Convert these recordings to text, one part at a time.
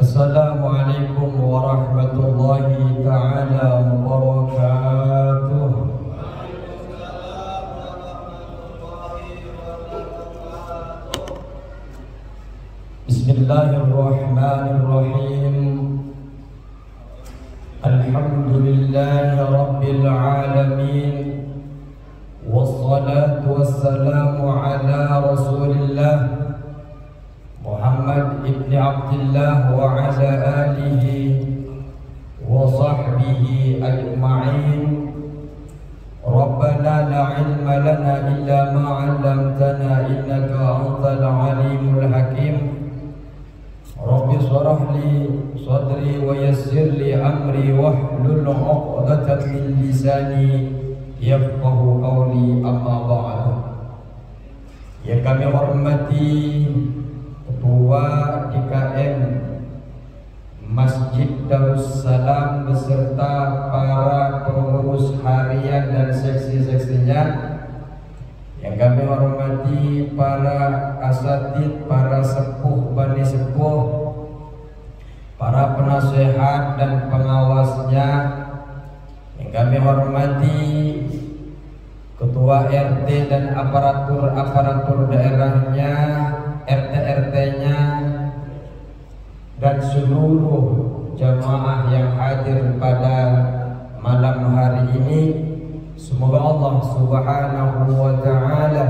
Assalamualaikum warahmatullahi ta'ala wabarakatuh. Bismillahirrahmanirrahim. Alhamdulillahi rabbil alamin. Wassalatu wassalamu ala rasulillah Muhammad ibn Abdullah wa ala alihi wa sahbihi ajma'in. Rabbana la ilma lana illa ma 'allamtana innaka antal alimul hakim. Rabbi shrah li sadri wa yassir li amri wahlul 'uqdatam min lisani yafqahu qawli, amma ba'd. Yang kami hormati Ketua DKM Masjid Darussalam beserta para pengurus harian dan seksi-seksinya. Yang kami hormati para asatid, para sepuh bani sepuh, para penasehat dan pengawasnya. Yang kami hormati Ketua RT dan aparatur daerahnya, RT-RT-nya, dan seluruh jamaah yang hadir pada malam hari ini. Semoga Allah Subhanahu wa ta'ala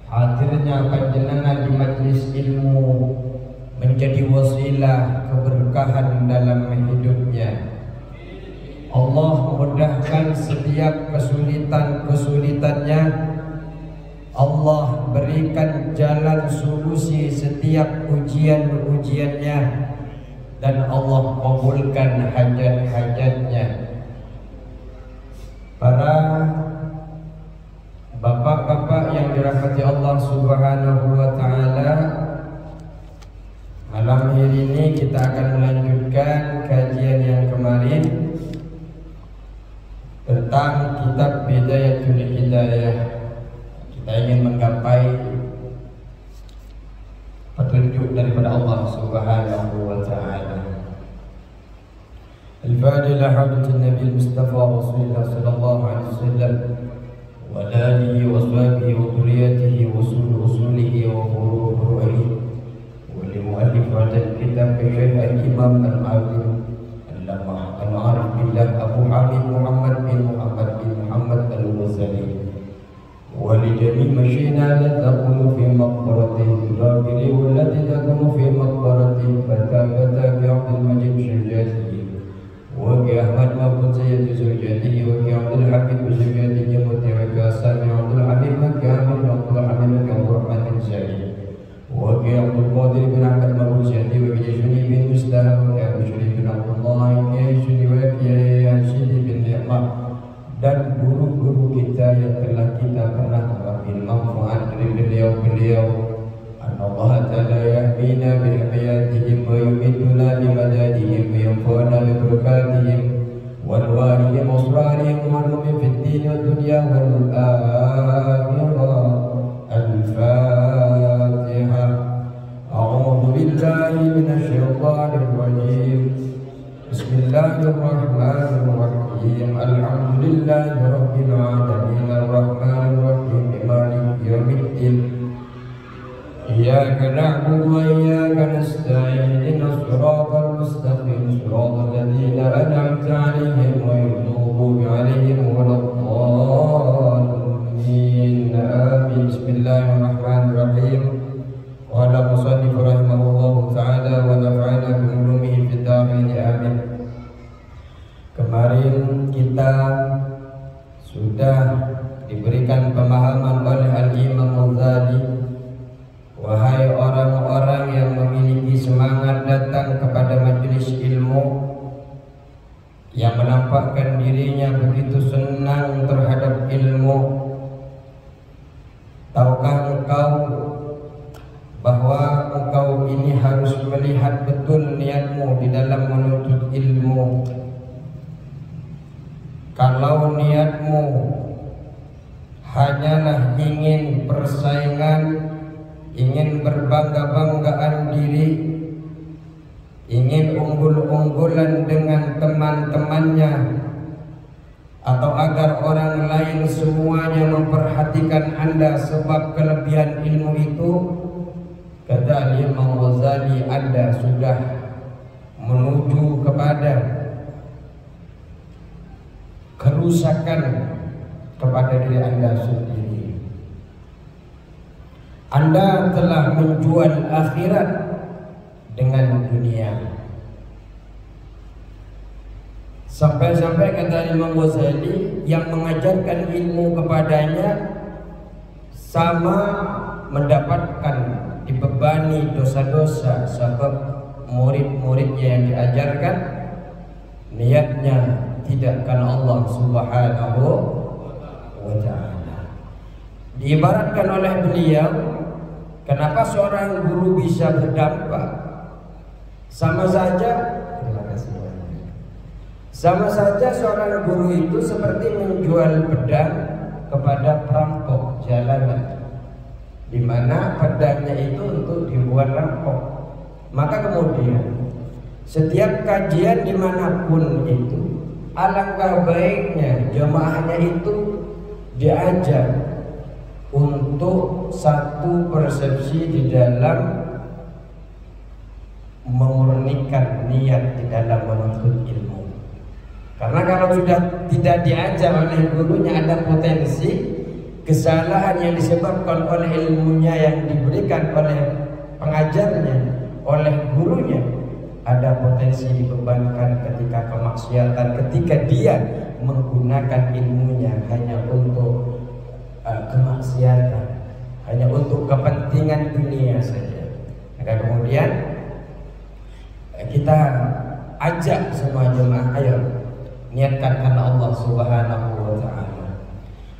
hadirnya panjenengan di majlis ilmu menjadi wasilah keberkahan dalam hidupnya. Allah mudahkan setiap kesulitannya. Allah berikan jalan solusi setiap ujiannya, dan Allah kabulkan hajat-hajatnya. Para bapak-bapak yang dirahmati Allah Subhanahu wa ta'ala, malam hari ini kita akan melanjutkan kajian yang kemarin tentang kitab Bidayatul Hidayah. Kita ingin menggapai petunjuk daripada Allah Subhanahu wa ta'ala. Al-Fatiha hadirin Nabi Mustafa Rasulullah sallallahu alaihi wasallam wa alihi wa sahbihi wa dhurriyyatihi wa usulihi wa furu'ihi wa li muallif hadal kitab Syekh al-Imam al-Alim al-Arif billah Abu Hamid Muhammad bin Muhammad al-Ghazali wa li jami' masyina la taqulu fi maqbaratihi al-Ghazali wallati taqulu fi maqbaratihi fata bi'abdil majid syujatihi wa bi Ahmad mabud sayyid syujatihi wa bi Abdul Habib syujatihi wa bi Hasan Abdul Habib wa bi Ahmad Abdul Habib wa bi Rahman bin Zaid wa bi Abdul Qadir bin Ahmad mabud syujatihi wa bi Juni bin Mustahab wa bi Syuri bin Abdullah wa bi Syuri wa bi Hashid bin Ni'mah, dan guru-guru kita yang telah kita pernah mengambil manfaat dari beliau-beliau. Allah Ta'ala yahmina bihmayatihim wa yumiduna bimadadihim wa yanfa'una bibarakatihim wa anwarihim wa asrarihim wa ulumihim fid din wa dunya wal akhirah. Al-Fatiha. A'udzu billahi minasy syaithanir rajim. Bismillahirrahmanirrahim. Alhamdulillahi rabbil alamin arrahmanir rahim maliki yaumiddin. Iyyaka na'budu wa iyyaka nasta'in ihdinas siratal mustaqim siratal ladzina an'amta 'alaihim ghairil maghdubi 'alaihim waladdallin. Amin. Bismillahirrahmanirrahim. Qala musannif rahimahullahu ta'ala wa nafa'ana bi ulumihi fid dharain. Amin. Kemarin kita sudah diberikan pemahaman oleh Al-Imam Ghazali, wahai orang-orang yang memiliki semangat datang kepada majelis ilmu, yang menampakkan dirinya begitu senang terhadap ilmu, tahukah engkau bahwa engkau ini harus melihat betul niatmu di dalam menuntut ilmu. Kalau niatmu hanyalah ingin persaingan, ingin berbangga-banggaan diri, ingin unggul-unggulan dengan teman-temannya, atau agar orang lain semuanya memperhatikan Anda sebab kelebihan ilmu itu, kata Imam Ghazali, Anda sudah menuju kepada kerusakan kepada diri Anda sendiri. Anda telah menjual akhirat dengan dunia. Sampai-sampai kata Imam Ghazali, yang mengajarkan ilmu kepadanya sama mendapatkan dibebani dosa-dosa sebab murid-muridnya yang diajarkan niatnya tidak karena Allah Subhanahu wa ta'ala. Diibaratkan oleh beliau, kenapa seorang guru bisa berdampak? Sama saja seorang guru itu seperti menjual pedang kepada perampok jalanan, di mana pedangnya itu untuk dibuat rampok. Maka kemudian setiap kajian dimanapun itu, alangkah baiknya jemaahnya itu diajar untuk satu persepsi di dalam memurnikan niat di dalam menuntut ilmu. Karena kalau sudah tidak diajar oleh gurunya, ada potensi kesalahan yang disebabkan oleh ilmunya yang diberikan oleh pengajarnya, oleh gurunya. Ada potensi dibebankan ketika kemaksiatan, ketika dia menggunakan ilmunya hanya untuk kemaksiatan, hanya untuk kepentingan dunia saja. Maka kemudian kita ajak semua jemaah, ayo niatkan karena Allah Subhanahu wa ta'ala.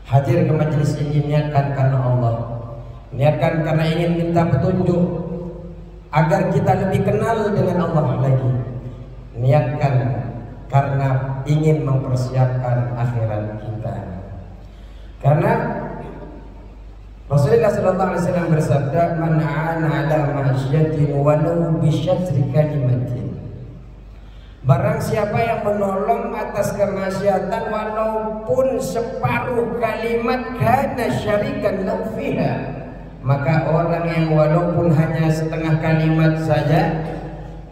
Hadir ke majelis ini niatkan karena Allah, niatkan karena ingin minta petunjuk agar kita lebih kenal dengan Allah lagi, niatkan karena ingin mempersiapkan akhirat kita. Karena Rasulullah sallallahu alaihi wasallam bersabda, "Man 'ana 'ala ma'syiyatin walau bi syatri kalimatin." Barang siapa yang menolong atas kemaksiatan walaupun separuh kalimat, kana syarikan lahu fiha, maka orang yang walaupun hanya setengah kalimat saja,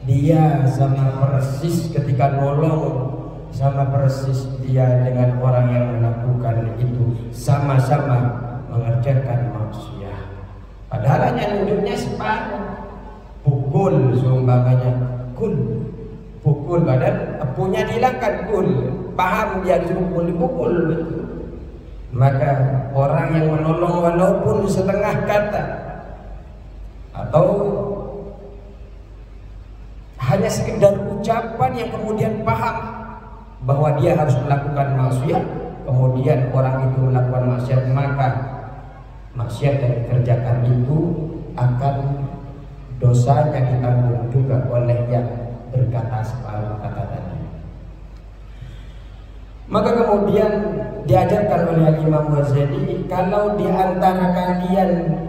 dia sama persis ketika nolong, sama persis dia dengan orang yang melakukan itu sama-sama mengerjakan maksiat. Padahal hanya nunjuknya separuh. Pukul seumpamanya, pukul badan, punya dihilangkan, paham dia disuruh dipukul, betul. Maka orang yang menolong walaupun setengah kata atau hanya sekedar ucapan yang kemudian paham bahwa dia harus melakukan maksiat, kemudian orang itu melakukan maksiat, maka maksiat yang dikerjakan itu akan dosanya ditanggung juga oleh yang berkata separuh kata tadi. Maka kemudian diajarkan oleh Imam Ghazali, kalau di antara kalian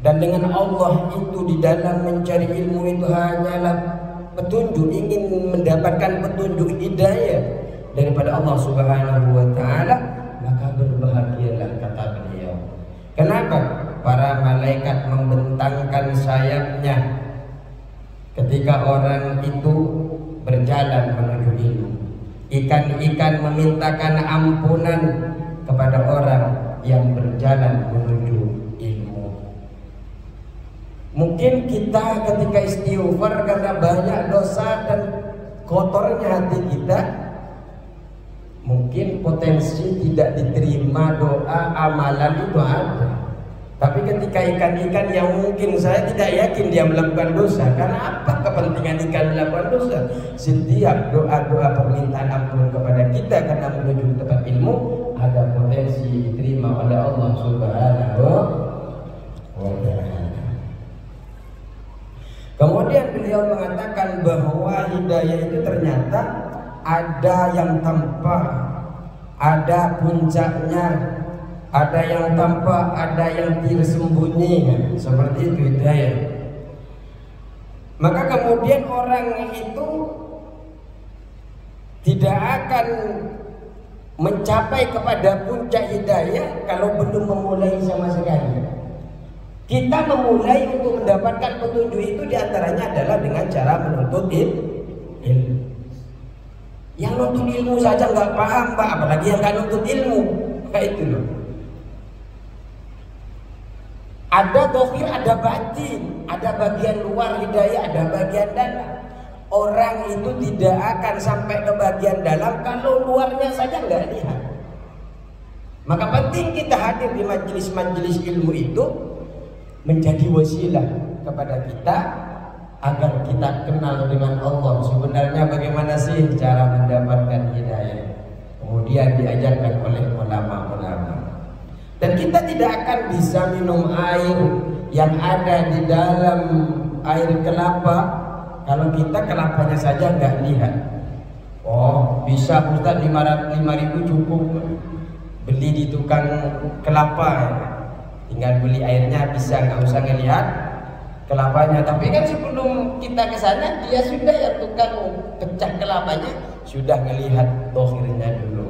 dan dengan Allah itu di dalam mencari ilmu itu hanyalah petunjuk, ingin mendapatkan petunjuk hidayah daripada Allah Subhanahu wa ta'ala, maka berbahagialah, kata beliau. Kenapa? Para malaikat membentangkan sayapnya ketika orang itu berjalan menuju ilmu. Ikan-ikan memintakan ampunan kepada orang yang berjalan menuju ilmu. Mungkin kita ketika istighfar karena banyak dosa dan kotornya hati kita, mungkin potensi tidak diterima doa amalan itu ada. Tapi ketika ikan-ikan yang mungkin saya tidak yakin dia melakukan dosa, karena apa kepentingan ikan melakukan dosa? Setiap doa-doa permintaan ampun kepada kita karena menuju tempat ilmu ada potensi diterima oleh Allah Subhanahu wa ta'ala. Kemudian beliau mengatakan bahwa hidayah itu ternyata ada yang tampak, ada puncaknya, ada yang tampak, ada yang tersembunyi, seperti itu hidayah. Maka kemudian orang itu tidak akan mencapai kepada puncak hidayah kalau belum memulai sama sekali. Kita memulai untuk mendapatkan petunjuk itu diantaranya adalah dengan cara menuntut ilmu. Yang nuntut ilmu saja nggak paham, Pak, apalagi yang nggak nuntut ilmu. Kayak itu loh. Ada dohir, ada batin, ada bagian luar hidayah, ada bagian dalam. Orang itu tidak akan sampai ke bagian dalam kalau luarnya saja nggak lihat. Maka penting kita hadir di majelis-majelis ilmu itu menjadi wasilah kepada kita agar kita kenal dengan Allah. Sebenarnya bagaimana sih cara mendapatkan hidayah? Kemudian diajarkan oleh ulama-ulama. Dan kita tidak akan bisa minum air yang ada di dalam air kelapa kalau kita kelapanya saja nggak lihat. Oh, bisa Ustaz 5.000 cukup beli di tukang kelapa, tinggal beli airnya, bisa, nggak usah ngelihat kelapanya. Tapi kan sebelum kita ke sana dia sudah, ya tukang pecah kelapanya sudah ngelihat dohirnya dulu.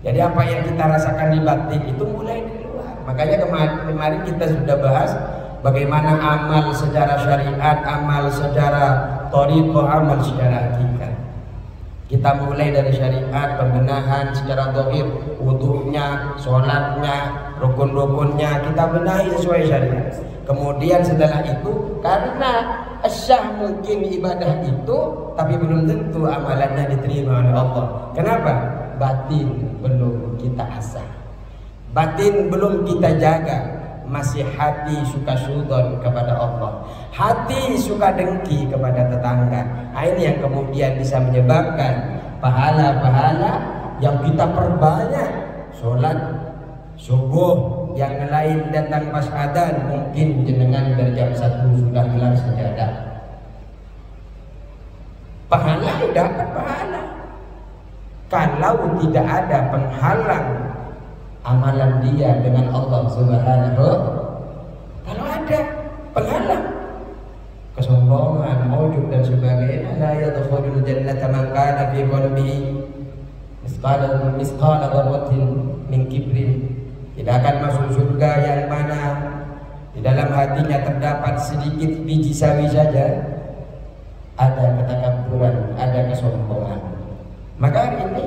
Jadi apa yang kita rasakan di batin itu mulai di luar. Makanya kemarin kita sudah bahas bagaimana amal secara syariat, amal secara thariqah, amal secara hakikat. Kita mulai dari syariat, pembenahan secara dhahir, wudunya, sholatnya, rukun-rukunnya kita benahi sesuai syariat. Kemudian setelah itu, karena syah mungkin ibadah itu, tapi belum tentu amalannya diterima oleh Allah. Kenapa? Batin belum kita asah, batin belum kita jaga, masih hati suka sudon kepada Allah, hati suka dengki kepada tetangga. Nah, ini yang kemudian bisa menyebabkan pahala-pahala yang kita perbanyak. Sholat subuh, yang lain datang pas adzan, mungkin jenengan dari jam 1 sudah gelar sajadah. Pahala dapat pahala. Kalau tidak ada penghalang amalan dia dengan Allah Subhanahu. Kalau ada penghalang, kesombongan, ujub dan sebagainya, la yadkhulul jannata man kana fi qalbihi misqala dzarratin min kibrin. Tidak akan masuk surga yang mana di dalam hatinya terdapat sedikit biji sawi saja ada ketakabburan, ada kesombongan. Maka hari ini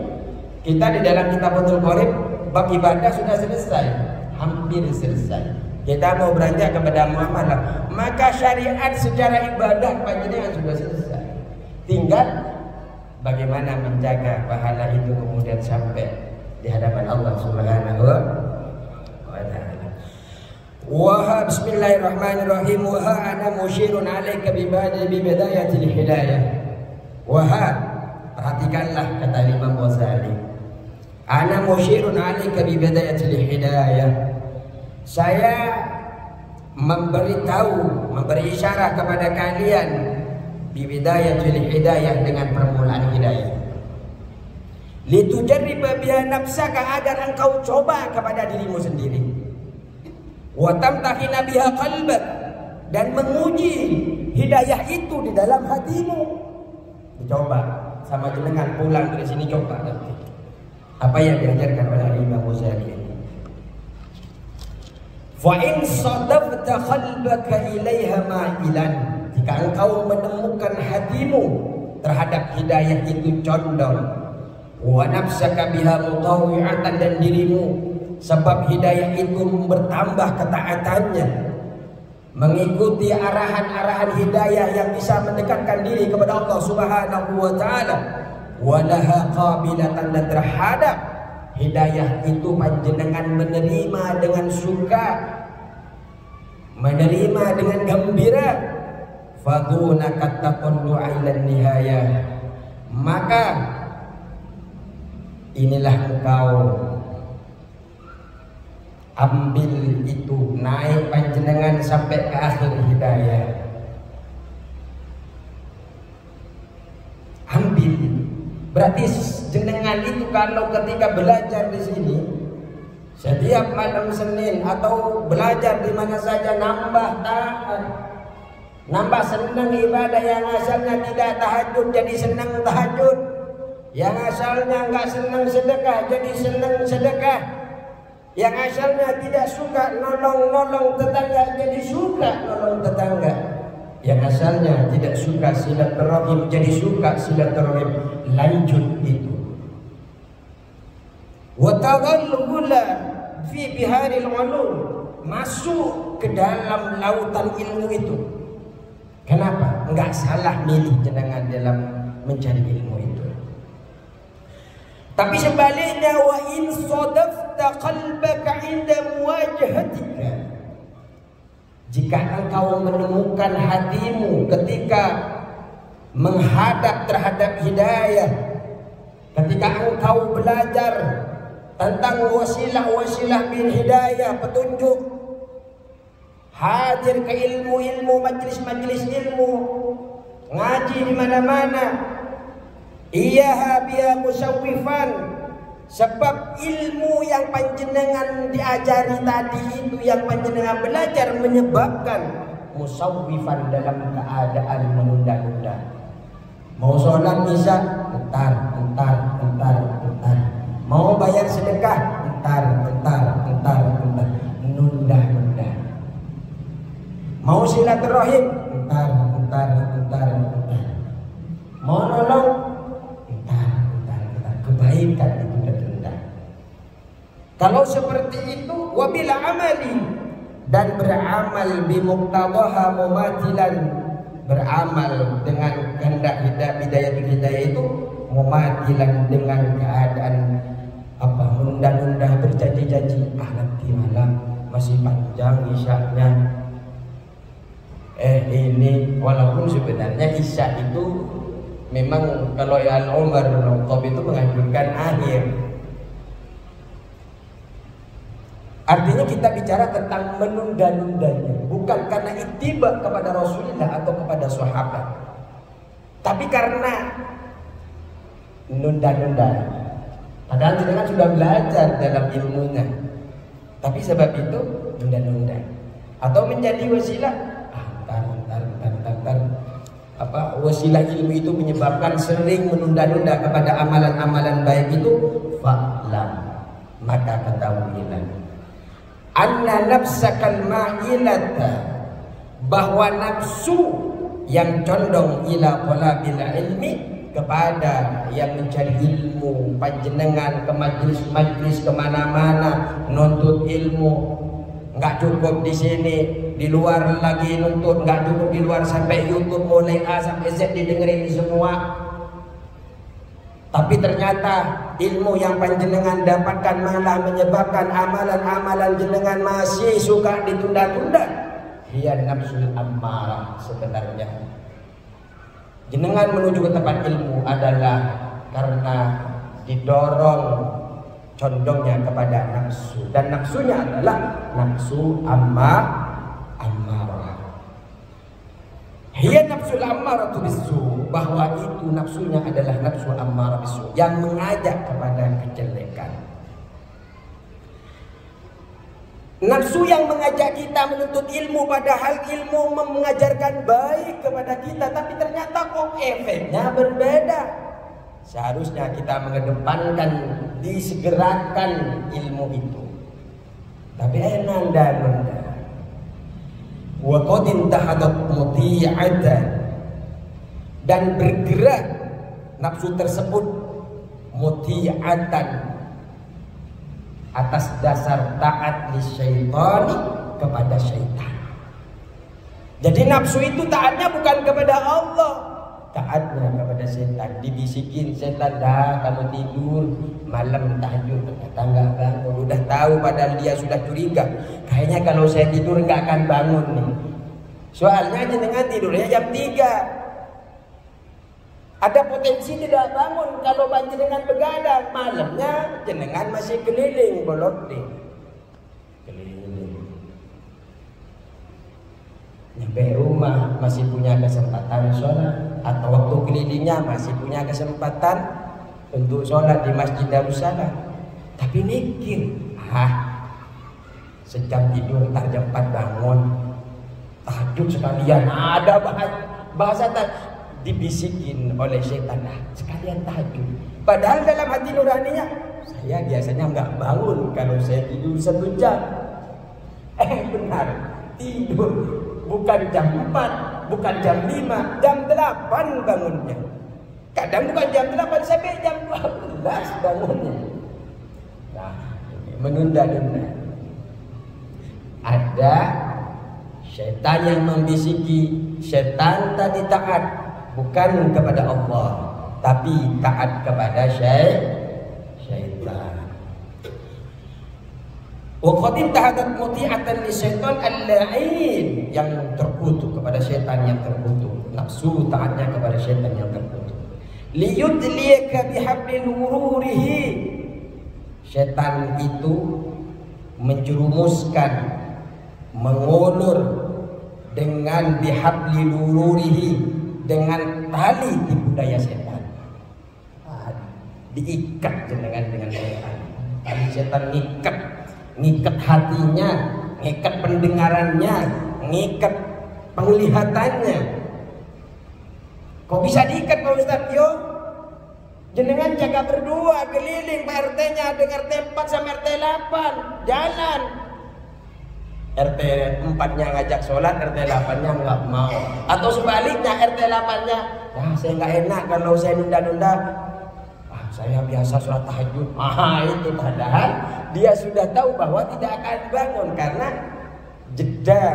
kita di dalam Kitabul Qorib bab ibadah sudah selesai, hampir selesai. Kita mau beranjak kepada muamalah, maka syariat secara ibadah panjenengan sudah selesai. Tinggal bagaimana menjaga pahala itu kemudian sampai di hadapan Allah Subhanahu wa ta'ala. Wa bismillahirrahmanirrahim. Wa ana musyirun 'alaika bi bidayatil hidayah. Wa perhatikanlah kata Imam Ghazali. Ana musyirun 'alaika bi bidayatil hidayah. Saya memberitahu, memberi isyarat kepada kalian bi bidayatil hidayah, dengan permulaan hidayah. Litujarriba biha nafsaka, agar engkau coba kepada dirimu sendiri. Wa tamtahina biha qalbak, dan menguji hidayah itu di dalam hatimu. Dicoba sama jenengan, pulang dari sini coba nanti apa yang diajarkan oleh Imam Ghazali ini. Fa in sadafta qalbaka ilaiha ma'ilan, jika engkau menemukan hatimu terhadap hidayah itu condong, wa nafsaka biha mutawwi'atan, dan dirimu sebab hidayah itu bertambah ketaatannya, mengikuti arahan-arahan hidayah yang bisa mendekatkan diri kepada Allah Subhanahu wa ta'ala, walaha qabilatan, dan terhadap hidayah itu panjenengan menerima dengan suka, menerima dengan gembira, fadunaka taqallu ila nihayah, maka inilah engkau ambil itu, naik panjenengan sampai ke akhir hidayah. Ambil, berarti jenengan itu kalau ketika belajar di sini setiap malam Senin atau belajar di mana saja, nambah taat, Nambah senang ibadah yang asalnya tidak tahajud jadi senang tahajud. Yang asalnya nggak senang sedekah jadi senang sedekah. Yang asalnya tidak suka nolong tetangga jadi suka nolong tetangga. Yang asalnya tidak suka silaturahim jadi suka silaturahim. Lanjut itu. Wa taghallula fi biharil ulum, masuk ke dalam lautan ilmu itu. Kenapa? Enggak salah milih jenengan dalam mencari ilmu itu. Tapi sebaliknya, wa in sadafta qalbaka inda muwajahatika, jika engkau menemukan hatimu ketika menghadap terhadap hidayah, ketika engkau belajar tentang wasilah-wasilah bin hidayah, petunjuk, hadir ke ilmu-ilmu, majlis-majlis ilmu, ngaji di mana-mana, iyaha biya musawwifan, sebab ilmu yang panjenengan diajari tadi itu, yang panjenengan belajar, menyebabkan musawwifan dalam keadaan menunda-nunda. Mau sholat isya, entar. Mau bayar sedekah, entar. Nunda. Mau silaturahim, entar. Mau nolong, entar. Kebaikan ditunda-tunda. Kalau seperti itu, wabila amali, dan beramal bimuqtadaha mumatilan, beramal dengan kehendak hidayah itu mumatilan, dengan keadaan menunda-nunda, berjanji-janji, nanti malam masih panjang isyaknya. Ini walaupun sebenarnya isya itu memang kalau Umar bin Khattab itu menganjurkan akhir. Artinya kita bicara tentang menunda-nundanya, bukan karena ittiba kepada Rasulullah atau kepada sahabat, tapi karena nunda-nunda. Padahal kita kan sudah belajar dalam ilmunya, tapi sebab itu nunda-nunda. Atau menjadi wasilah, wasilah ilmu itu menyebabkan sering menunda-nunda kepada amalan-amalan baik itu. Fa'lam, maka ketahuilah, anna nafsakal ma'ilata, bahwa nafsu yang condong ila talabil ilmi, kepada yang mencari ilmu, panjenengan ke majlis-majlis kemana-mana nuntut ilmu, nggak cukup di sini, di luar lagi nuntut, nggak cukup di luar, sampai YouTube mulai A sampai Z didengerin semua. Tapi ternyata ilmu yang panjenengan dapatkan malah menyebabkan amalan-amalan jenengan masih suka ditunda-tunda. Hiya nafsul ammarah. Sebenarnya jenengan menuju ke tempat ilmu adalah karena didorong condongnya kepada nafsu, dan nafsunya adalah nafsu ammarah. Hiya nafsul ammarah bisu, bahwa itu nafsunya adalah nafsu ammarah bisu, yang mengajak kepada kejelekan. Nafsu yang mengajak kita menuntut ilmu, padahal ilmu mengajarkan baik kepada kita, tapi ternyata kok efeknya berbeda. Seharusnya kita mengedepankan, disegerakan ilmu itu, tapi nanda-nanda. Wa qad intahadat muti'atan, dan bergerak nafsu tersebut muti'atan, atas dasar taat li syaitani, kepada syaitan. Jadi nafsu itu taatnya bukan kepada Allah, taatnya kepada setan. Dibisikin setan, dah kamu tidur malam tahajud, ternyata nggak bangun. Udah tahu padahal dia sudah curiga, kayaknya kalau saya tidur nggak akan bangun nih. Soalnya jenengan tidurnya jam 3. Ada potensi tidak bangun kalau jenengan begadang. Malamnya jenengan masih keliling bolot deh. Keliling. Nyampe rumah masih punya kesempatan sholat, atau waktu kelilingnya masih punya kesempatan untuk sholat di Masjid Darussalam. Tapi mikir, sejam tidur, ntar jam 4 bangun. tahajud sekalian. Ada bahasa dibisikin oleh setan, sekalian tahajud. Padahal dalam hati nuraninya, saya biasanya nggak bangun kalau saya tidur 1 jam. Benar, tidur bukan jam 4, bukan jam 5, jam 8 bangunnya. Kadang bukan jam 8 sampai jam 12 bangunnya. Nah, menunda-nunda. Ada setan yang membisiki, setan tadi taat bukan kepada Allah, tapi taat kepada syaitan. Wa qad intahadat muti'atan li syaitan al-la'in, yang terkutuk kepada setan yang terkutuk. Nafsu taatnya kepada setan yang terkutuk. Liyudliyaka bihablil wururihi, setan itu menjerumuskan, mengulur dengan bihablil wururihi, dengan tali tipu daya setan. Diikat dengan setan. Tali setan ngikat hatinya, ngikat pendengarannya, ngikat penglihatannya. Kok bisa diikat Pak Ustadz? Yo, jenengan jaga berdua keliling Pak RT-nya, dengan RT 4 sama RT 8 jalan. RT 4-nya ngajak sholat, RT 8-nya nggak mau. Atau sebaliknya, RT 8-nya, nah saya nggak enak kalau saya nunda-nunda. Saya biasa sholat tahajud. Itu padahal dia sudah tahu bahwa tidak akan bangun karena jeda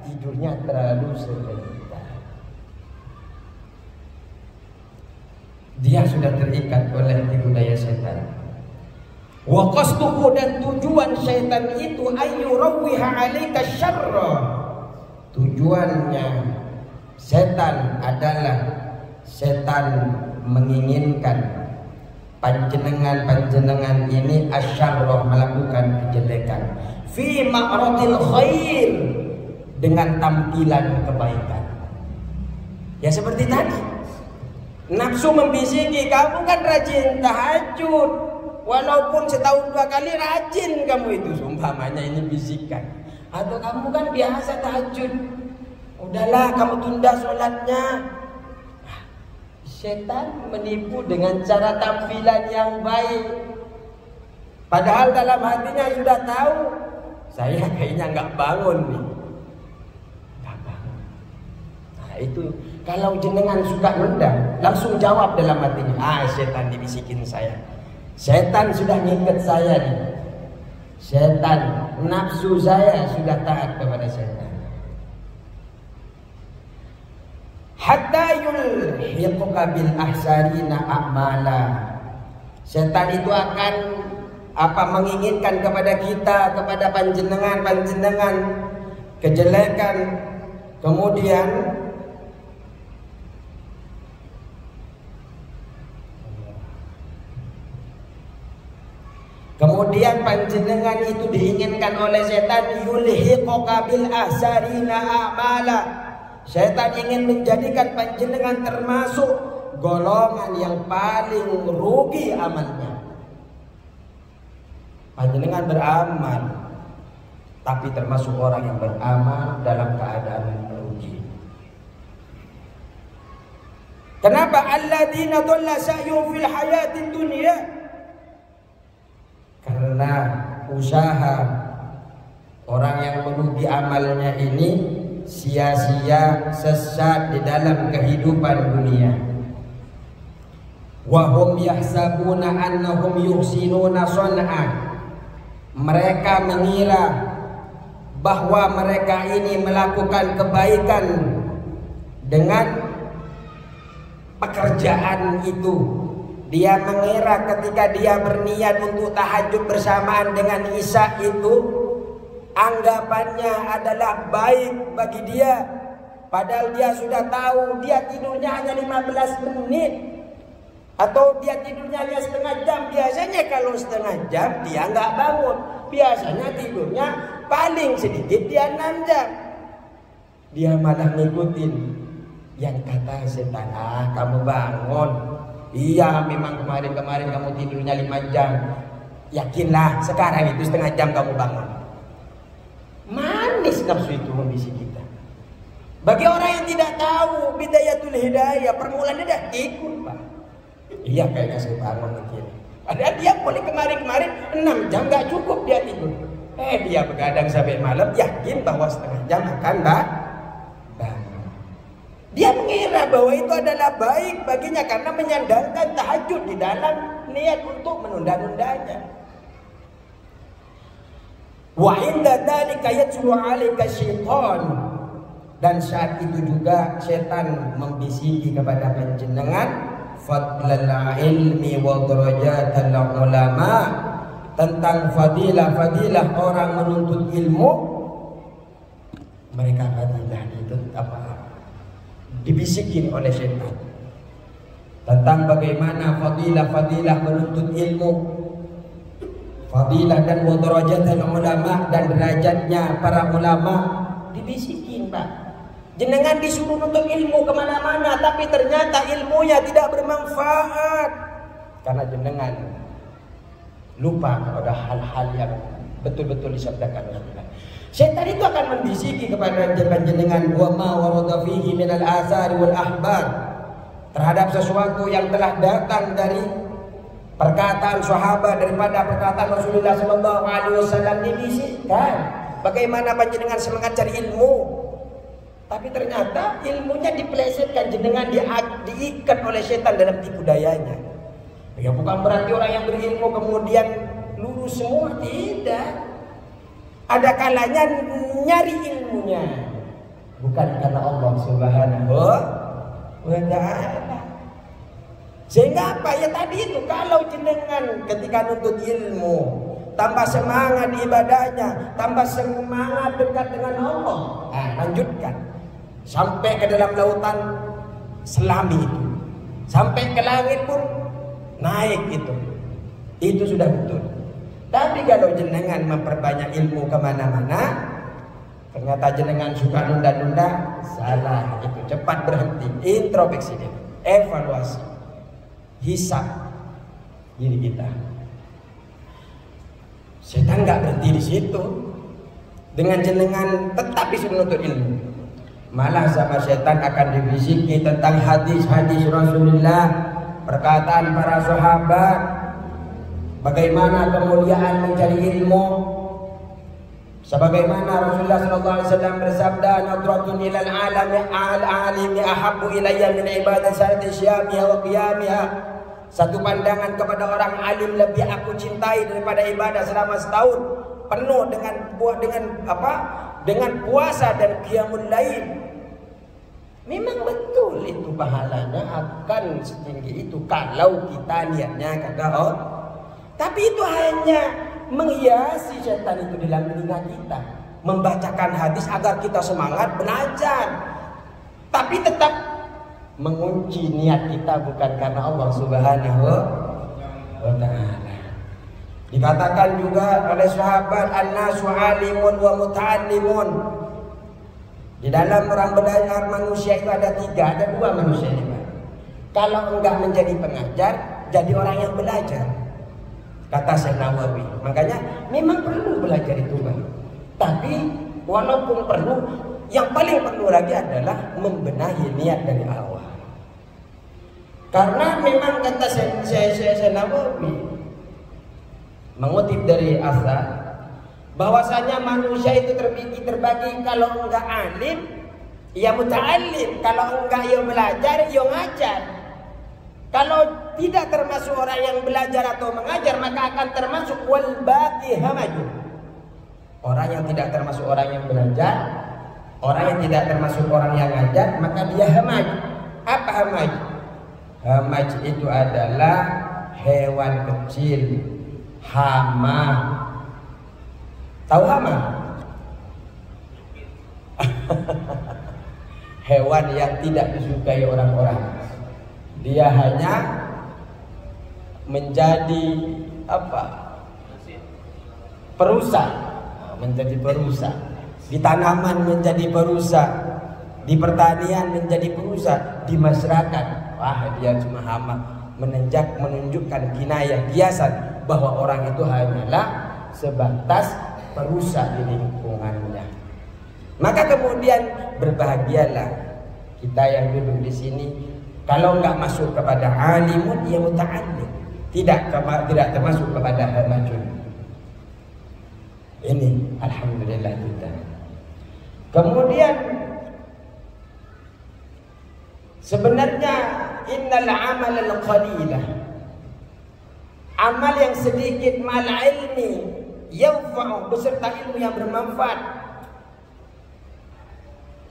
tidurnya terlalu sebentar. Dia sudah terikat oleh tipu daya setan. Wa qasduhu, dan tujuan syaitan itu ayyurawwiha 'alaika syarra. Tujuannya setan adalah setan menginginkan panjenengan ini asyarra, melakukan kejelekan, fi ma'radil khair, dengan tampilan kebaikan. Ya seperti tadi, nafsu membisiki, kamu kan rajin tahajud, walaupun setahun 2 kali rajin kamu itu, umpamanya ini bisikan. Atau kamu kan biasa tahajud, udahlah kamu tunda sholatnya. Setan menipu dengan cara tampilan yang baik, padahal dalam hatinya sudah tahu, saya kayaknya nggak bangun nih, nggak bangun. Nah itu, kalau jenengan suka nunda, langsung jawab dalam hatinya, setan dibisikin saya, setan sudah ngikat saya nih, setan, nafsu saya sudah taat kepada setan. Hatta yulhiquka bil ahsarina a'mala. Setan itu akan menginginkan kepada kita, kepada panjenengan kejelekan. Kemudian panjenengan itu diinginkan oleh setan, yulhiquka bil ahsarina a'mala. Setan ingin menjadikan panjenengan termasuk golongan yang paling rugi amalnya. Panjenengan beramal, tapi termasuk orang yang beramal dalam keadaan rugi. Kenapa? Alladzina dhalla sa'yuhum fil hayatid dunya. Karena usaha orang yang merugi amalnya ini sia-sia, sesat di dalam kehidupan dunia. Wa hum yahsabuna annahum yuhsinuna sun'a. Mereka mengira bahwa mereka ini melakukan kebaikan dengan pekerjaan itu. Dia mengira ketika dia berniat untuk tahajud bersamaan dengan Isya itu, anggapannya adalah baik bagi dia, padahal dia sudah tahu dia tidurnya hanya 15 menit atau dia tidurnya hanya setengah jam. Biasanya kalau setengah jam dia nggak bangun, biasanya tidurnya paling sedikit dia 6 jam. Dia malah ngikutin yang kata setan, kamu bangun, iya memang kemarin kamu tidurnya 5 jam, yakinlah sekarang itu setengah jam kamu bangun. Manis nafsu itu membisik kita. Bagi orang yang tidak tahu bidayatul hidayah, permulaan dia dah ikut, Pak. Iya, kayaknya saya bangun begini. Padahal dia boleh kemarin-kemarin 6 jam gak cukup dia tidur. Dia begadang sampai malam, yakin bahwa setengah jam akan bangun. Dia mengira bahwa itu adalah baik baginya karena menyandarkan tahajud di dalam niat untuk menunda-nundanya. Wa inda dzalika yatlu 'alaika syaitan. Dan saat itu juga setan membisiki kepada panjenengan fadlal ilmi wa darajatal ulama, tentang fadilah orang menuntut ilmu. Mereka fadilah itu apa? Dibisikin oleh setan tentang bagaimana fadilah menuntut ilmu, fadilah dan wa darajatal ulama, dan derajatnya para ulama dibisikin, Pak. Jenengan disuruh untuk ilmu kemana-mana, tapi ternyata ilmunya tidak bermanfaat karena jenengan lupa kepada hal-hal yang betul-betul disabdakan oleh Allah. Setan itu akan membisiki kepada jenengan wa ma warada fihi minal athar wal ahbar, terhadap sesuatu yang telah datang dari perkataan sahabat, daripada perkataan Rasulullah sallallahu alaihi wasallam. Dibisikkan bagaimana panjenengan semangat cari ilmu, tapi ternyata ilmunya dipelesetkan, jenengan diikat oleh setan dalam tipu dayanya. Ya, bukan berarti orang yang berilmu kemudian lurus semua, tidak. Ada kalanya nyari ilmunya bukan karena Allah Subhanahu wa ta'ala. Sehingga apa? Ya tadi itu, kalau jenengan ketika nuntut ilmu tambah semangat di ibadahnya, tambah semangat dekat dengan Allah, lanjutkan sampai ke dalam lautan selami itu, sampai ke langit pun naik itu sudah betul. Tapi kalau jenengan memperbanyak ilmu kemana-mana, ternyata jenengan suka nunda-nunda, salah. Itu cepat berhenti, introspeksi, evaluasi, hisab diri kita. Setan nggak berhenti di situ. Dengan jenengan tetap disuruh menuntut ilmu, malah sama setan akan dibisiki tentang hadis-hadis Rasulullah, perkataan para sahabat, bagaimana kemuliaan mencari ilmu. Sebagaimana Rasulullah SAW bersabda, nadratun ilal alimi ahabbu ilayya min ibadati syamiha wa qiyamiha. Satu pandangan kepada orang alim lebih aku cintai daripada ibadah selama setahun penuh dengan puasa dan qiyamul lail. Memang betul itu pahalanya akan setinggi itu kalau kita niatnya kata Allah. Tapi itu hanya menghiasi setan itu dalam telinga kita, membacakan hadis agar kita semangat belajar, tapi tetap mengunci niat kita bukan karena Allah Subhanahu wa ta'ala. Dikatakan juga oleh sahabat, an-nasu alimun wa muta'allimun. Di dalam orang belajar manusia itu ada 2 manusia ini, Pak. Kalau enggak menjadi pengajar, jadi orang yang belajar, kata Syekh Nawawi. Makanya memang perlu belajar itu, Pak. Tapi walaupun perlu, yang paling perlu lagi adalah membenahi niat dari awal. Karena memang kata Syekh Nawawi mengutip dari asar, bahwasanya manusia itu terbagi kalau enggak alim ya muta'allim, kalau enggak ya belajar ya ngajar. Kalau tidak termasuk orang yang belajar atau mengajar, maka akan termasuk wal baqi hamajun. Orang yang tidak termasuk orang yang belajar, orang yang tidak termasuk orang yang ngajar, maka dia hamaj. Apa hamaj? Hamaj itu adalah hewan kecil, hama. Tahu hama? Hewan yang tidak disukai orang-orang. Dia hanya menjadi perusak, menjadi perusak. Di tanaman menjadi perusak, di pertanian menjadi perusak, di masyarakat wah dia cuma hama, menunjukkan kinayah, kiasan bahwa orang itu hanyalah sebatas perusak di lingkungannya. Maka kemudian berbahagialah kita yang duduk di sini. Kalau nggak masuk kepada alimun, ya muta'allim. Tidak termasuk kepada hamajun. Ini alhamdulillah kita. Kemudian sebenarnya innal amal al-qalilah, amal yang sedikit mal ilmi yanfa'u, beserta ilmu yang bermanfaat.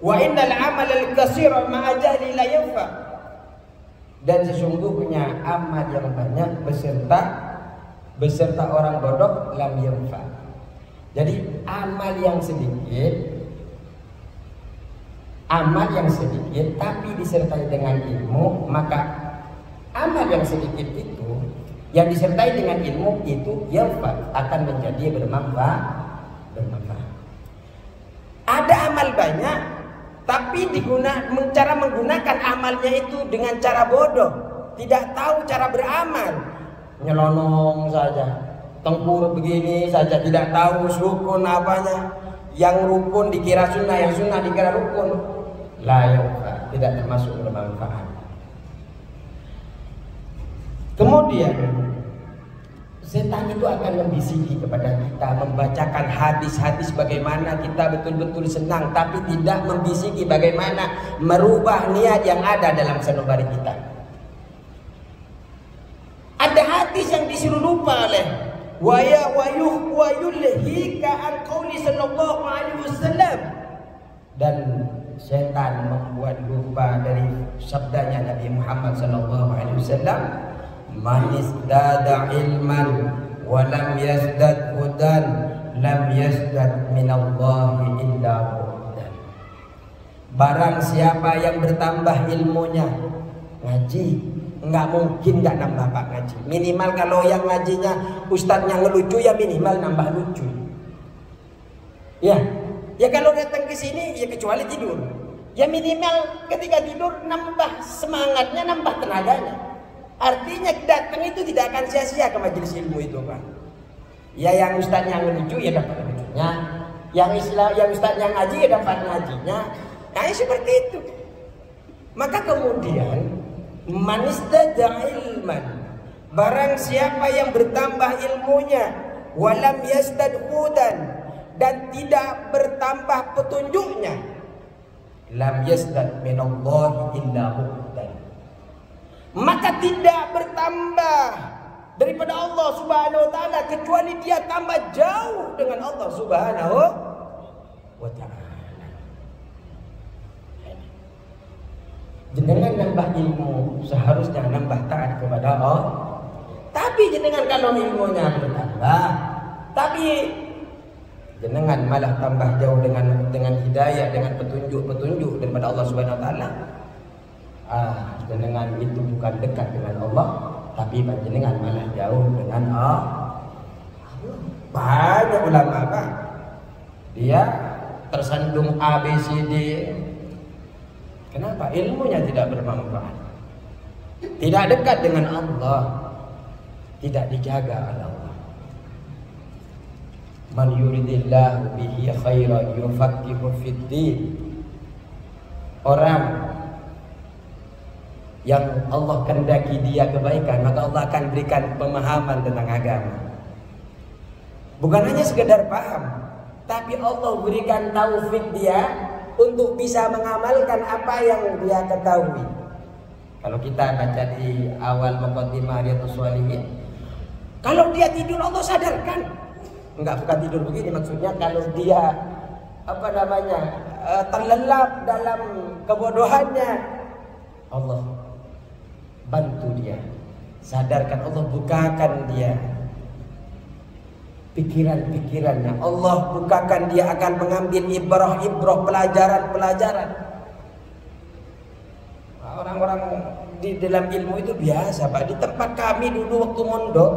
Wa innal amal al-katsira ma'a jahli la yanfa', dan sesungguhnya amal yang banyak beserta orang bodoh lam yanfa'. Jadi amal yang sedikit tapi disertai dengan ilmu, maka amal yang sedikit itu yang disertai dengan ilmu itu yanfa', akan menjadi bermanfaat. Ada amal banyak tapi cara menggunakan amalnya itu dengan cara bodoh, tidak tahu cara beramal, nyelonong saja, tengkur begini saja, tidak tahu rukun apanya. Yang rukun dikira sunnah, yang sunnah dikira rukun. La yanfa', tidak termasuk bermanfaat. Kemudian setan itu akan membisiki kepada kita, membacakan hadis-hadis bagaimana kita betul-betul senang, tapi tidak membisiki bagaimana merubah niat yang ada dalam sanubari kita. Ada hadis yang disuruh lupa oleh wa yulhika an qauli sallallahu alaihi wasallam, dan setan membuat lupa dari sabdanya Nabi Muhammad sallallahu alaihi wasallam, man istada ilman wa lam yazdad hudan lam yazdad minallahi illa hudan. Barang siapa yang bertambah ilmunya, ngaji, nggak mungkin nggak nambah pak ngaji. Minimal kalau yang ngajinya ustadznya ngelucu, ya minimal nambah lucu. Ya kalau datang ke sini ya kecuali tidur, ya minimal ketika tidur nambah semangatnya, nambah tenaganya. Artinya datang itu tidak akan sia-sia ke majelis ilmu itu pak. Ya yang ustadznya ngelucu ya dapat lucunya, yang ustadznya ngaji ya dapat ngajinya. Nah seperti itu. Maka kemudian man istada ilman, barang siapa yang bertambah ilmunya, walam yazdad hudan, dan tidak bertambah petunjuknya, lam yazdad minallahi illa hudan, maka tidak bertambah daripada Allah Subhanahu wa taala kecuali dia tambah jauh dengan Allah Subhanahu wa taala. Jenengan nambah ilmu seharusnya nambah taat kepada Allah. Tapi jenengan kalau ilmunya bertambah, tapi jenengan malah tambah jauh dengan hidayah, dengan petunjuk daripada Allah Subhanahu wa taala. Jenengan itu bukan dekat dengan Allah, tapi jenengan malah jauh dengan Allah. Banyak ulama Pak, dia tersandung ABCD. Kenapa? Ilmunya tidak bermanfaat, tidak dekat dengan Allah, tidak dijaga oleh Allah. Man yuridillahu bihi khairan yufaqihu fid din. Orang yang Allah kehendaki dia kebaikan, maka Allah akan berikan pemahaman tentang agama. Bukan hanya sekedar paham, tapi Allah berikan taufik dia untuk bisa mengamalkan apa yang dia ketahui. Kalau kita baca di awal muqaddimah Riyadhus Shalihin, kalau dia tidur Allah sadarkan. Enggak, bukan tidur begini maksudnya, kalau dia terlelap dalam kebodohannya, Allah bantu dia, sadarkan, Allah bukakan dia pikiran-pikirannya, Allah bukakan dia akan mengambil ibrah-ibrah, pelajaran-pelajaran. Orang-orang di dalam ilmu itu biasa Pak. Di tempat kami dulu waktu mondok,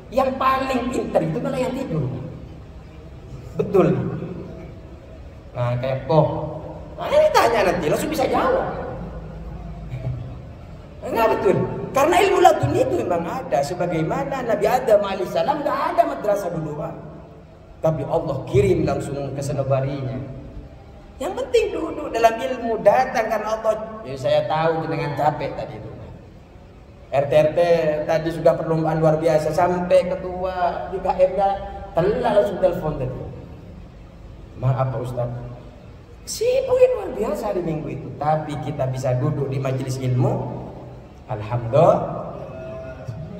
yang paling pintar itu malah yang tidur. Betul. Nah kepo. Nah ini tanya nanti langsung bisa jawab. Enggak betul. Karena ilmu laduni itu memang ada. Sebagaimana Nabi Adam alaihissalam nggak ada madrasah dulu Pak. Tapi Allah kirim langsung ke sanubarinya. Yang penting duduk dalam ilmu, datang karena Allah. Ya, saya tahu dengan capek tadi itu. RT tadi sudah perlombaan luar biasa, sampai ketua di KM-nya telah langsung telepon tadi. Maaf Pak Ustaz, sibuk luar biasa di minggu itu. Tapi kita bisa duduk di majelis ilmu, alhamdulillah.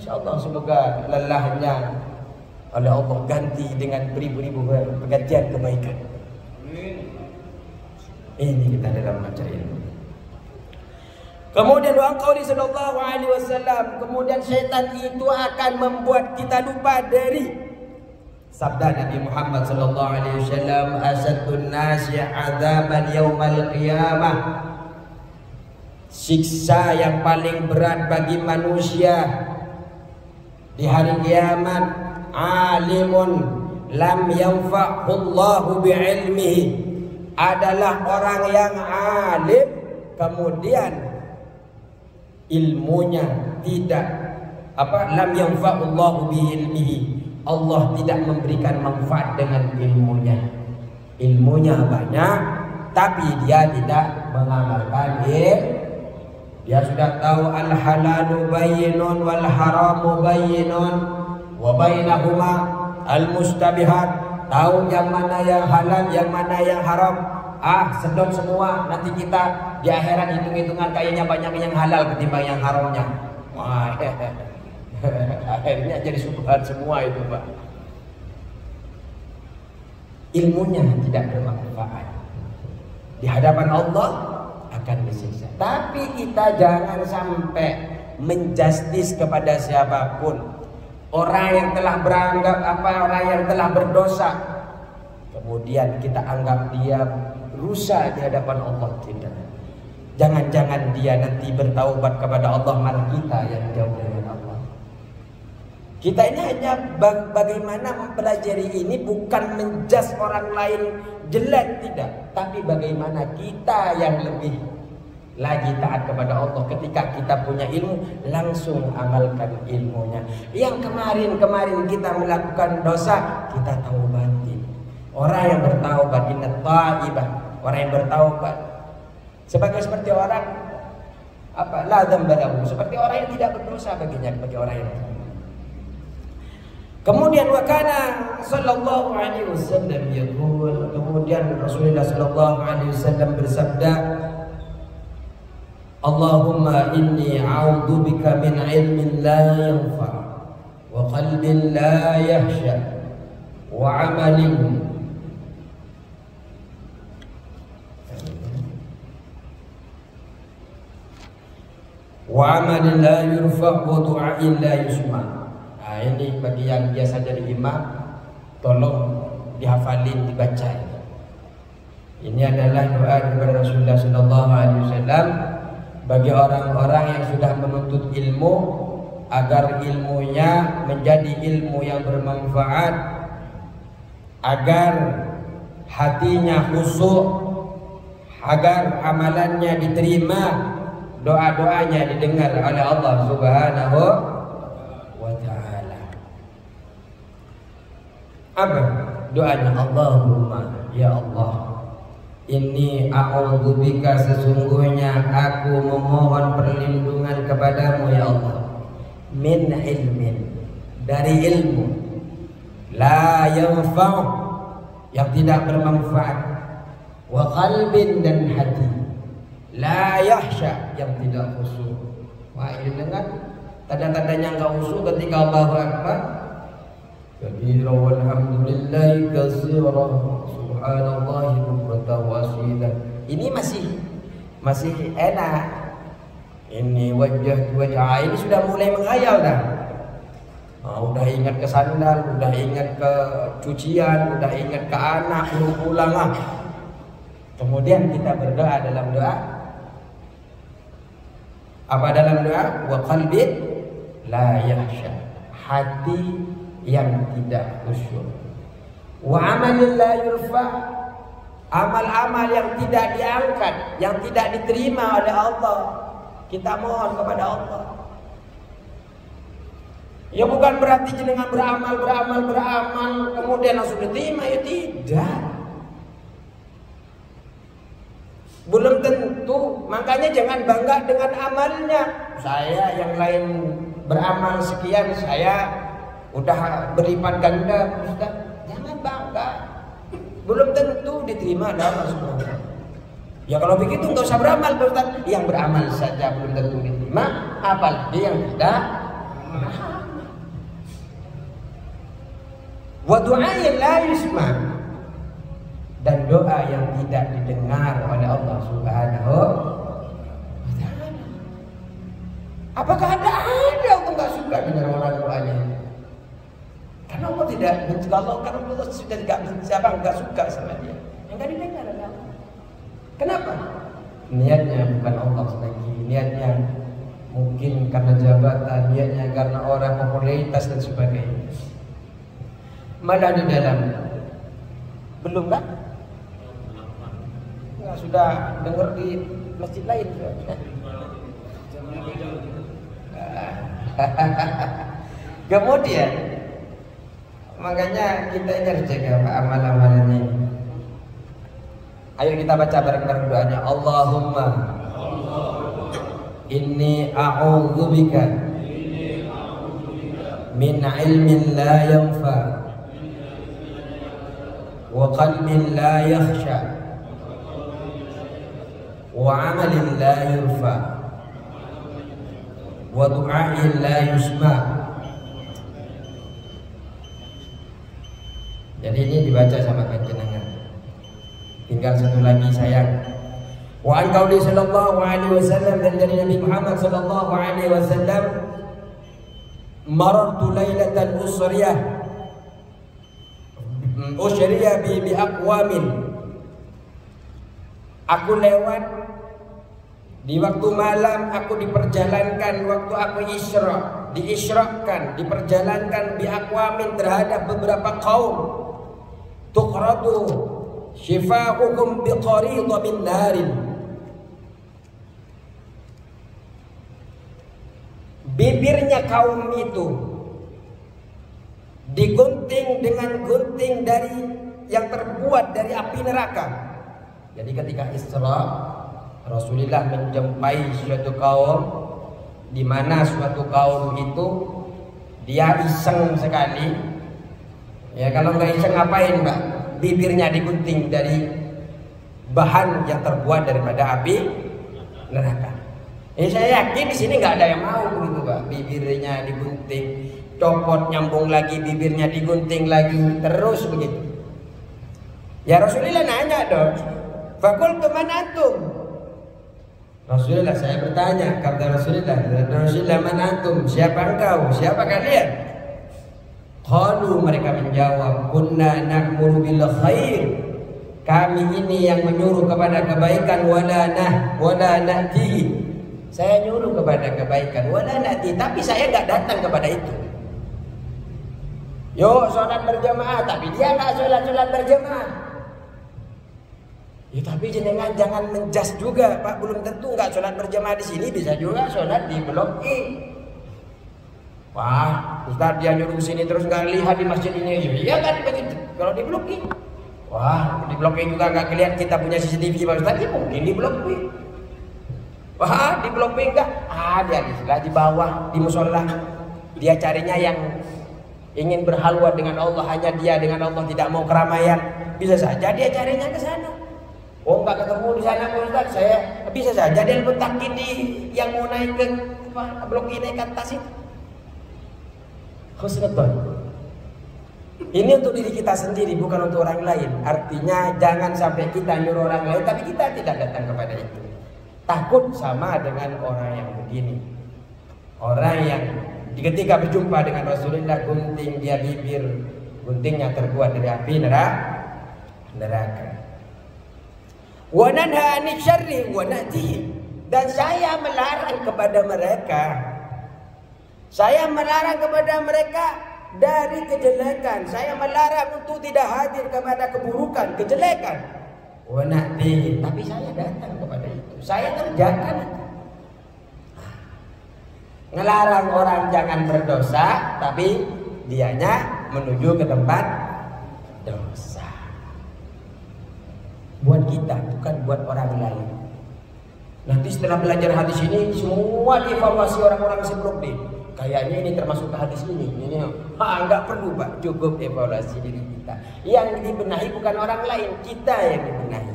InsyaAllah semoga lelahnya oleh Allah ganti dengan beribu-ribu pergantian kebaikan. Ini kita dalam mencari ilmu. Kemudian wa qauli sallallahu alaihi wasallam, kemudian syaitan itu akan membuat kita lupa dari sabda Nabi Muhammad sallallahu alaihi wasallam, asaddun nasi adzaban yaumal qiyamah. Siksa yang paling berat bagi manusia di hari kiamat, alimun lam yanfa'ullahu bi'ilmihi, adalah orang yang alim kemudian ilmunya tidak lam yanfa'ullahu bi'ilmihi, Allah tidak memberikan manfaat dengan ilmunya. Ilmunya banyak tapi dia tidak mengamalkan Dia sudah tahu al-halalu bayyinun wal haramu bayyinun wa bainahuma al-mustabihat. Tahu yang mana yang halal, yang mana yang haram. Sedot semua, nanti kita di akhirat hitung-hitungan kayaknya banyak yang halal ketimbang yang haramnya. Wah, akhirnya jadi subhan semua itu, Pak. Ilmunya tidak bermanfaat. Di hadapan Allah akan disiksa. Tapi kita jangan sampai menjustis kepada siapapun. Orang yang telah orang yang telah berdosa, kemudian kita anggap dia rusak di hadapan Allah. Tidak. Jangan-jangan dia nanti bertaubat kepada Allah, malah kita yang jauh dari Allah. Kita ini hanya bagaimana mempelajari ini, bukan menjudge orang lain jelek, tidak, tapi bagaimana kita yang lebih lagi taat kepada Allah. Ketika kita punya ilmu, langsung amalkan ilmunya. Yang kemarin kita melakukan dosa, kita taubatin. Orang yang bertaubat, inna ta'ibah, orang yang bertaubat seperti orang la dzamba lahu, seperti orang yang tidak berdosa baginya, bagi orang yang kemudian wakana sallallahu alaihi wasallam yaqul, kemudian Rasulullah sallallahu alaihi wasallam bersabda, Allahumma inni a'udzubika min ilmin la yanfa wa qalbin la yahsha wa amalin la yurfa wa du'ain la yusma. Ini bagi yang biasa jadi imam, tolong dihafalin, dibaca. Ini adalah doa kepada Rasulullah sallallahu alaihi wasallam bagi orang-orang yang sudah menuntut ilmu, agar ilmunya menjadi ilmu yang bermanfaat, agar hatinya khusyuk, agar amalannya diterima, doa-doanya didengar oleh Allah Subhanahu wa ta'ala. Apa doanya? Allahumma, ya Allah, inni a'udzubika, sesungguhnya aku memohon perlindungan kepadamu ya Allah, min ilmin, dari ilmu, la yanfa'u, yang tidak bermanfaat, wa qalbin, dan hati, la yahsha, yang tidak khusyuk. Wah, ini dengan tanda-tandanya enggak khusyuk ketika Allahu Akbar kabira walhamdulillahi katsira subhanallahi bukratan wa asila. Ini masih enak. Ini wajah ini sudah mulai menghayal dah. Udah ingat ke sandal, udah ingat ke cucian, udah ingat ke anak, pulang. Kemudian kita berdoa dalam doa. Apa dalam doa? Wa qalbin la yahsha, hati yang tidak khusyuk. Wa amalin la yurfa, amal-amal yang tidak diangkat, yang tidak diterima oleh Allah. Kita mohon kepada Allah. Ya bukan berarti jenengan beramal kemudian langsung diterima, ya tidak. Belum tentu, makanya jangan bangga dengan amalnya. Saya yang lain beramal sekian, saya udah berlipat ganda, Ustaz. Jangan bangga. Belum tentu diterima oleh Allah Subhanahu wa taala. Ya kalau begitu enggak usah beramal, Ustaz. Yang beramal saja belum tentu diterima, apalagi yang tidak beramal. Wa du'a'in la yusma', dan doa yang tidak didengar oleh Allah Subhanahu wa taala. Apakah ada aku nggak suka dengan orang doanya? Karena Allah tidak kalau Allah sudah nggak suka sama dia, yang nggak didengar oleh Allah. Kenapa? Niatnya bukan Allah lagi, niatnya mungkin karena jabatan, niatnya karena orang popularitas dan sebagainya. Malah di dalam belum kan? Sudah dengar di masjid lain. Kemudian makanya kita ini harus jaga amal-amalannya. Ayo kita baca bareng-bareng doanya. Allahumma inni a'udzubika min ilmin la yanfa wa qalbin la yakhsha wa amalin la yurfa wa du'a'in la yusma. Jadi ini dibaca sama panjenengan. Tinggal satu lagi sayang. Wa an qauli sallallahu alaihi wasallam, dan dari Nabi Muhammad sallallahu alaihi wasallam, marartu lailatan usriyah bi aqwamin. Aku lewat di waktu malam, aku diperjalankan waktu aku diisyraqkan, diperjalankan bi aqwamin terhadap beberapa kaum. Tuqradu shifaa'uhum bi qaridha min narin. Bibirnya kaum itu digunting dengan gunting dari yang terbuat dari api neraka. Jadi ketika Isra, Rasulullah menjumpai suatu kaum, di mana suatu kaum itu dia iseng sekali. Ya kalau nggak iseng ngapain, Mbak? Bibirnya digunting dari bahan yang terbuat daripada api neraka. Saya yakin di sini nggak ada yang mau begitu, Mbak. Bibirnya digunting, copot, nyambung lagi, bibirnya digunting lagi, terus begitu. Ya Rasulullah nanya dong. Fakultu man antum? Rasulullah, saya bertanya, kata Rasulullah, man antum? Siapa engkau? Siapa kalian? Qalu, mereka menjawab, kunna na'muru bil khair. Kami ini yang menyuruh kepada kebaikan, wala na'tihi. Saya nyuruh kepada kebaikan, wala na'tihi, tapi saya enggak datang kepada itu. Yuk sholat berjamaah, tapi dia enggak sholat berjamaah. Ya, tapi jangan menjas juga, Pak. Belum tentu nggak sholat berjamaah di sini, bisa juga sholat di Blok I. Wah, Ustaz dia nyuruh sini terus nggak lihat di masjid ini. Iya kan begitu. Kalau di Blok I, wah di Blok I juga nggak kelihatan, kita punya CCTV Pak Ustaz. Ya mungkin di Blok I. Wah di Blok I enggak. Dia di bawah di musola. Dia carinya yang ingin berhalwa dengan Allah, hanya dia dengan Allah, tidak mau keramaian. Bisa saja dia carinya ke sana. Oh nggak ketemu di sana Ustaz, saya bisa saja dia bentakin di yang mau naik ke Blok I, naik ke atas itu. Khusnudon. Ini untuk diri kita sendiri, bukan untuk orang lain. Artinya jangan sampai kita nyuruh orang lain, tapi kita tidak datang kepada itu. Takut sama dengan orang yang begini. Orang yang ketika berjumpa dengan Rasulullah gunting dia bibir, guntingnya terbuat dari api neraka. Wa nanha 'anil syarri wa na'tihi, dan saya melarang kepada mereka. Saya melarang kepada mereka dari kejelekan. Saya melarang untuk tidak hadir kepada keburukan, kejelekan. Wa na'tihi, tapi saya datang kepada itu. Saya kerjakan itu. Ngelarang orang jangan berdosa, tapi dianya menuju ke tempat dosa. buat kita, bukan buat orang lain. Nanti setelah belajar hadis ini semua dievaluasi orang-orang sebelum ini. Kayaknya ini termasuk ke hadis ini. Enggak perlu Pak, cukup evaluasi diri kita. Yang dibenahi bukan orang lain, kita yang dibenahi.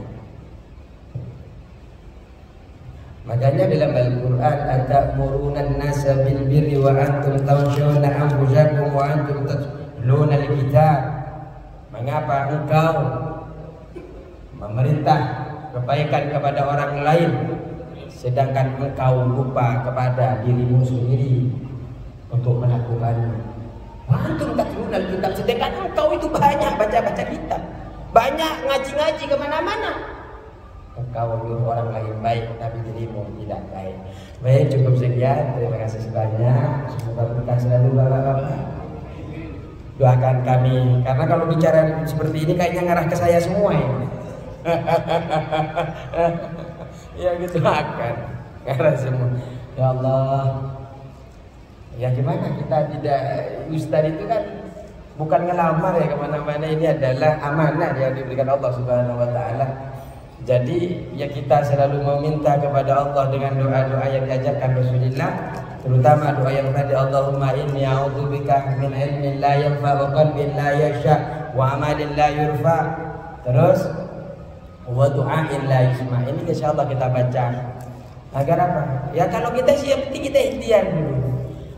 Makanya dalam Al-Quran atamuruna an-nasa bil birri wa antum tanshawna anfusakum wa antum tatluna al-kitab. Mengapa engkau memerintah kebaikan kepada orang lain sedangkan engkau lupa kepada dirimu sendiri untuk melakukannya? Wa antum tatluna al-kitab, sedangkan engkau itu banyak baca-baca kitab, banyak ngaji-ngaji kemana-mana. Engkau menyuruh orang lain baik tapi dirimu tidak baik. Baik, cukup sekian. Terima kasih banyak. Semoga berkah selalu Bapak-bapak. Doakan kami, karena kalau bicara seperti ini kayaknya ngarah ke saya semua ini. Ya gitu akan ngarah semua. Ya Allah. Ya gimana kita tidak, Ustaz itu kan bukan ngelamar ya kemana-mana, ini adalah amanah yang diberikan Allah Subhanahu Wa Taala. Jadi ya kita selalu meminta kepada Allah dengan doa-doa yang diajarkan Rasulullah, terutama doa yang tadi, Allahumma inni a'udzubika min ilmin la yanfa wa qalbin la yakhsha wa amalin la yurfa, terus wa du'ain la yusma. Ini insyaallah kita baca. Agar apa? Ya kalau kita sih yang penting kita ikhtiar dulu.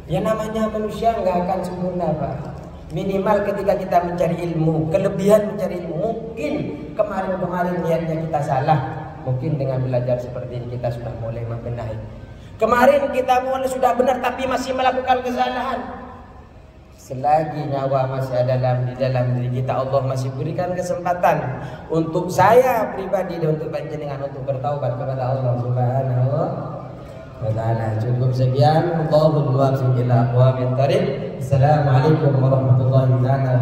Ya namanya manusia nggak akan sempurna Pak. Minimal ketika kita mencari ilmu, kelebihan mencari ilmu, mungkin kemarin-kemarin niatnya kita salah, mungkin dengan belajar seperti ini kita sudah mulai membenahi. Kemarin kita mulai sudah benar tapi masih melakukan kesalahan. Selagi nyawa masih ada di dalam diri kita, Allah masih berikan kesempatan untuk saya pribadi dan untuk panjenengan untuk bertaubat kepada Allah Subhanahu wa Ta'ala. Cukup sekian. Wallahul muwaffiq ila aqwamit thoriq. Assalamualaikum warahmatullahi wabarakatuh.